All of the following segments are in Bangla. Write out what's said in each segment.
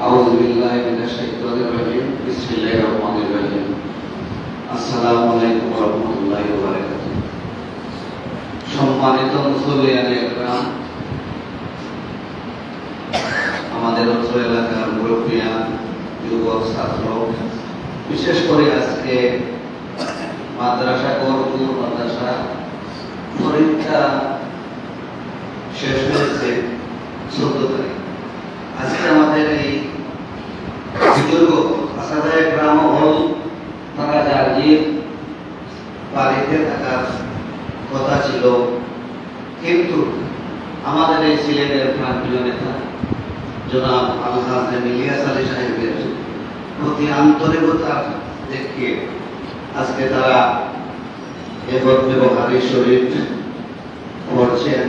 আউযু বিল্লাহি মিনাশ শাইতানির রাজিম। বিসমিল্লাহির রহমানির রহিম। আসসালামু আলাইকুম ওয়া রাহমাতুল্লাহি ওয়া বারাকাতুহু। সম্মানিত মুসল্লিয়ানে ইকরাম, আমাদের অত্র এলাকার মুরব্বিয়ান, যুবক, ছাত্র, বিশেষ করে আজকে মাদ্রাসা গরপুর মাদ্রাসা পরীক্ষা শেষ হয়েছে 14 তারিখ। আজকে আমাদের এই বুজুর্গ আসাদায়ে গ্রাম হল তারা জার্জির বাড়িতে থাকার কথা ছিল, কিন্তু আমাদের এই সিলেটের প্রান্তীয় নেতা জনাব আলহাজ ইলিয়াস আলী সাহেবের প্রতি আন্তরিকতা দেখিয়ে আজকে তারা এবার ব্যবহারী শরীফ পড়ছেন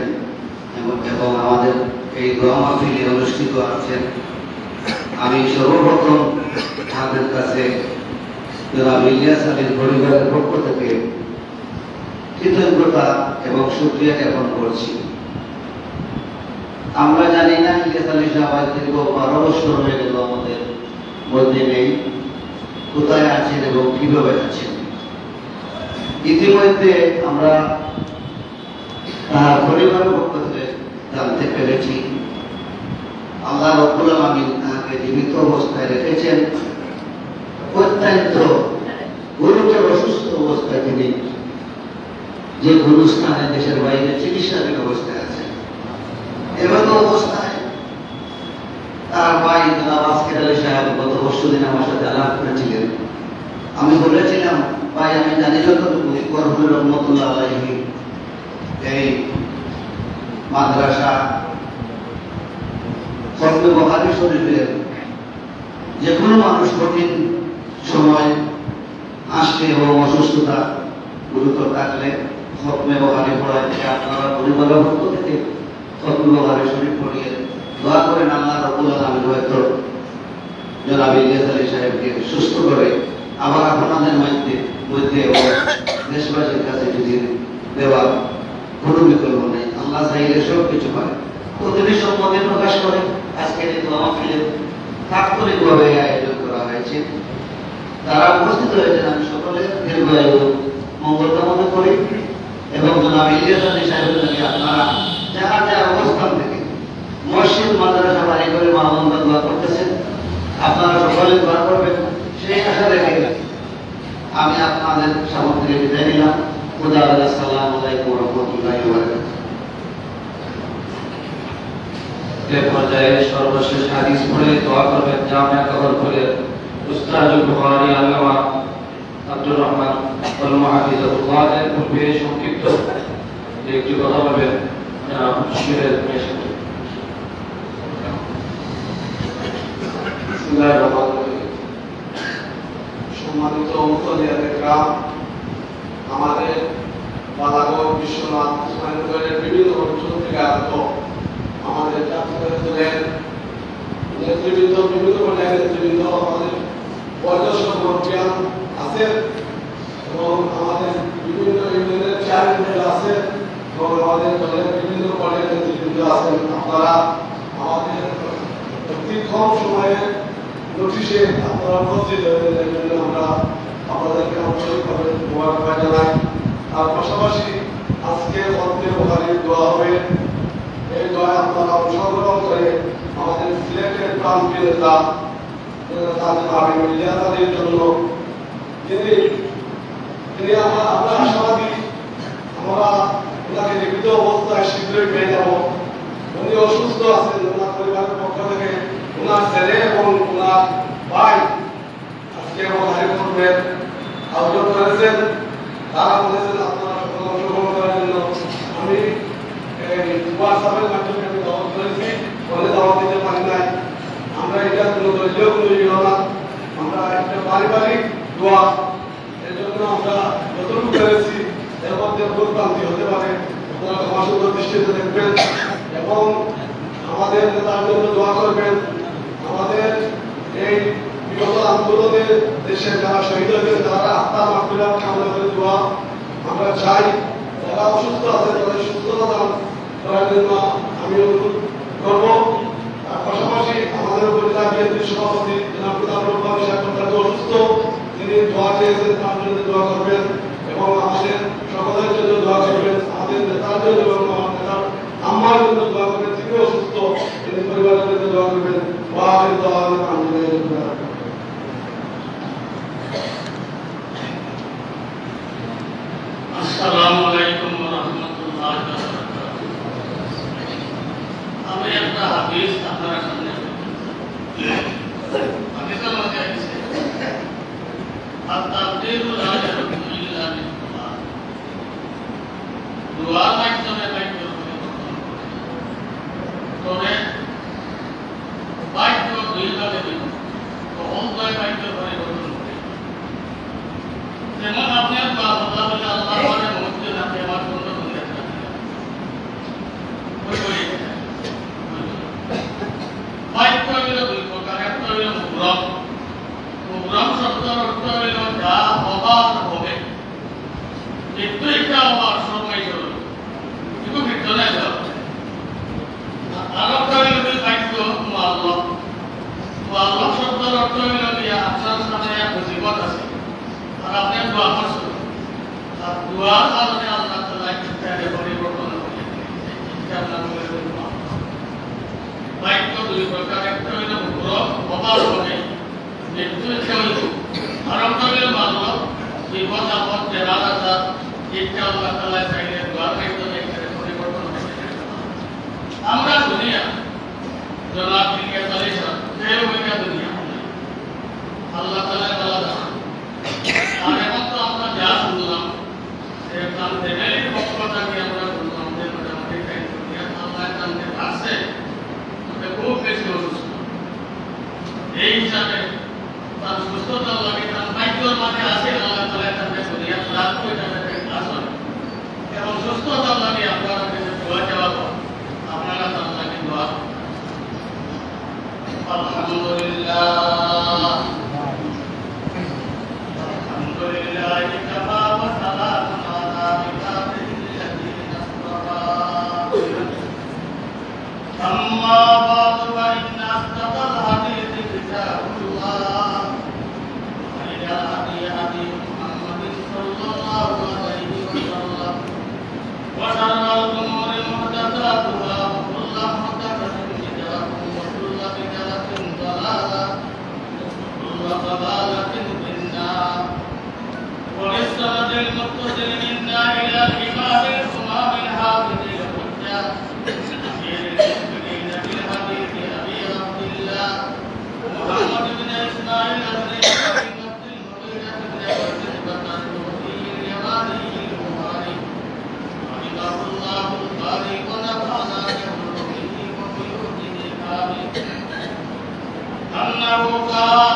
এবং আমাদের এই দোয়া মাহফিলে অনুষ্ঠিত আছেন। আমি সর্বপ্রথম তাদের কাছে জনাব ইলিয়াস আলীর পরিবারের পক্ষ থেকে কৃতজ্ঞতা এবং শুকরিয়া জ্ঞাপন করছি। আমরা জানি না ইলিয়াস আলী সাহেব দীর্ঘ 12 বছর হয়ে গেল আমাদের মধ্যে নেই, কোথায় আছেন এবং কিভাবে আছেন। ইতিমধ্যে আমরা তার পরিবারের পক্ষ থেকে জানতে পেরেছি আল্লাহ রাব্বুল আলামিন তাকে জীবিত অবস্থায় রেখেছেন। অত্যন্ত গুরুতর অসুস্থ অবস্থায় তিনি যে গুরুস্থানে দেশের বাইরে চিকিৎসাধীন অবস্থায় আছেন। এমন অবস্থায় তার ভাই জনাব আসকের আলী সাহেব গত পরশুদিন আমার সাথে আলাপ করেছিলেন। আমি বলেছিলাম, ভাই আমি জানি যতটুকু করহুল রহমতুল্লাহ আলাইহি এই মাদ্রাসা খতমে বুখারী শরীফের যে কোনো মানুষ কঠিন সময় আসলে এবং অসুস্থতা গুরুতর থাকলে খতমে বুখারী পড়াইতে আপনারা পরিবারের পক্ষ থেকে খতমে বুখারী শরীফ পড়িয়ে দোয়া করেন আল্লাহ রাব্বুল আলামিন হয়তো জনাব ইলিয়াস আলী সাহেবকে সুস্থ করে আবার আপনাদের মধ্যে দেশবাসীর কাছে যদি দেওয়ার কোনো বিকল্প নেই। আল্লাহ চাইলে সব কিছু পারে। তো তিনি সম্মতি প্রকাশ করে আজকের এই দোয়া মাহফিলে তাৎক্ষণিকভাবে আয়োজন করা হয়েছে। তারা উপস্থিত হয়েছেন, আমি সকলের দীর্ঘায়ু মঙ্গল কামনা করি এবং জনাব ইলিয়াস আলী সাহেবের জন্য আপনারা যারা যারা অবস্থান থেকে মসজিদ মাদ্রাসা বাড়ি করে মাহমুদা দোয়া করতেছেন, আপনারা সকলে দোয়া করবেন সেই আশা রেখে আমি আপনাদের সামনে থেকে বিদায় নিলাম। খুদা হাফেজ। আসসালামু আলাইকুম ওয়া রাহমাতুল্লাহি ওয়া বারাকাতুহু। এ পর্যায়ে সর্বশেষ হাদিস পড়ে দোয়া করবেন জামিয়া কবরপুরের উস্তাদুল বুখারী আল্লামা আব্দুর রহমান আল মুহাফিজুল্লাহ এর পূর্বে সংক্ষিপ্ত একটি কথা বলবেন জনাব শিরের মেশিন। বিসমিল্লাহির রহমানির রহিম। সম্মানিত মুসল্লিয়ানে কিরাম, আমাদের বালাগঞ্জ বিশ্বনাথ ইসমাইলনগরের বিভিন্ন অঞ্চল থেকে আগত আমাদের ছাত্রদের নেতৃবৃন্দ, বিভিন্ন পর্যায়ের নেতৃবৃন্দ, আমাদের বয়োজ্যেষ্ঠ মুরব্বিয়ান আছেন এবং আমাদের বিভিন্ন ইউনিয়নের চেয়ারম্যান আছেন এবং আমাদের দলের বিভিন্ন পর্যায়ের নেতৃবৃন্দ আছেন। আপনারা আমাদের অতি কম সময়ে নোটিশে আপনারা উপস্থিত হয়েছেন, এই জন্য আমরা আপনাদেরকে আন্তরিকভাবে মোবারকবাদ জানাই। আর পাশাপাশি আজকে খতমে বুখারী দোয়া হবে, এই দোয়ায় আপনারা অংশগ্রহণ করে আমাদের সিলেটের প্রান্তীয় নেতা ইলিয়াস আলীর জন্য তিনি আমরা আশাবাদী আমরা ওনাকে জীবিত অবস্থায় শীঘ্রই পেয়ে যাব। উনি অসুস্থ আছেন, ওনার পরিবারের পক্ষ থেকে ওনার ছেলে এবং ওনার ভাই আজকে বুখারী খতমের আয়োজন করেছেন। তারা বলেছেন আপনারা সকল অংশগ্রহণ করার জন্য। আমি হোয়াটসঅ্যাপের মাধ্যমে আমি দাওয়াত করেছি, বলে দাওয়াত দিতে পারি নাই। আমরা এটা কোনো দলীয় কোনো ইয়ে না, আমরা একটা পারিবারিক দোয়া, এর জন্য আমরা যতটুকু পেরেছি এর মধ্যে ভুল ভ্রান্তি হতে পারে, আপনারা ক্ষমাসুন্দর দৃষ্টিতে দেখবেন এবং আমাদের নেতার জন্য দোয়া করবেন। আমাদের এই বিগত আন্দোলনে দেশে যারা শহীদ হয়েছেন তারা আত্মার মাগফিরাত কামনা করে দোয়া আমরা চাই। যারা অসুস্থ আছে তাদের সুস্থতা দান করার জন্য আমি অনুরোধ করবো। তার পাশাপাশি আমাদের আমাদের উপজেলা বিএনপির সভাপতি জনাব প্রতাপ রহমান সাহেব অসুস্থ, তিনি দোয়া চেয়েছেন, তার জন্য দোয়া করবেন এবং আমাদের সকলের জন্য দোয়া করবেন, আমাদের নেতার জন্য এবং আমার নেতার আম্মার জন্য দোয়া করবেন, তিনি অসুস্থ, তিনি পরিবারের জন্য দোয়া করবেন। আসসালামু আলাইকুম ওয়া রাহমাতুল্লাহি ওয়া বারাকাতুহু। আমি একটা হাদিস আপনার সামনে হাদিসের মধ্যে আছে আত-তাকদীরু লা ইয়াকুনু ইল্লা বিল্লাহ। দুআর মাধ্যমে বাক্য তবে বাক্য দুই ভাগে বিভক্ত, অন্তয় বাক্য পরিবর্তন করে। যেমন আপনি আল্লাহ বলে আল্লাহ বলে মধ্যে রাখে আমার কোনো দুনিয়া থাকে বাক্য হইল দুই প্রকার। একটা হইল মুগ্রম। মুগ্রম শব্দের অর্থ হইল যা হবার হবে, কিন্তু এটা হবার সময় হল কিন্তু ঘটনা হল। আর একটা হইল বাক্য মুআল্লাক। মুআল্লাক শব্দের অর্থ হইল যে আপনার সামনে এক মুসিবত আছে আর আপনি দোয়া করছেন, আর দোয়ার কারণে আল্লাহ তাআলা ইচ্ছাকে পরিবর্তন করে ইচ্ছা আল্লাহ বলে বাক্য দুই প্রকার। একটা হইল মুগ্রম, হবার হবে, কিন্তু ইচ্ছা হইল। আর একটা হইল মুআল্লাক, বিপদ আপদ জেরা আজাদ ইচ্ছা আল্লাহ তাআলা চাইলে দোয়ার মাধ্যমে ইচ্ছাকে পরিবর্তন করে। আমরা দুনিয়া জনাব দিকে চলেছিলাম, সেই ওইটা দুনিয়া আল্লাহ তাআলা আলাদা। আর এখন তো আমরা যা শুনলাম সে ফ্যামিলির পক্ষ থেকে আমরা শুনলাম যে মোটামুটি আল্লাহ জানতে পারছে তবে খুব বেশি অসুস্থ। এই হিসাবে তার সুস্থতার লাগে তার বাক্যর মাঝে আছে আল্লাহ তাআলা তাকে দুনিয়া লাভ করে তাকে আসল এবং সুস্থতার লাগে আপনারা কাছে দোয়া চাওয়া আপনারা তার লাগে দোয়া। আলহামদুলিল্লাহ أما بعد فإن أصدق الحديث كتاب الله وخير الهدي هدي محمد صلى الله عليه وسلم وشر الأمور محدثاتها وكل محدثة بدعة وكل بدعة ضلالة وكل ضلالة في النار. وللسند المتصل منا إلى الإمام الإمام الحافظ الحجة محمد بن إسماعيل الزيدي بن عبد المغيرة بن عتبة الوكيل اليماني البخاري رحمه الله الباري ونفعنا بعلومه وبيوته آمين. أنه قال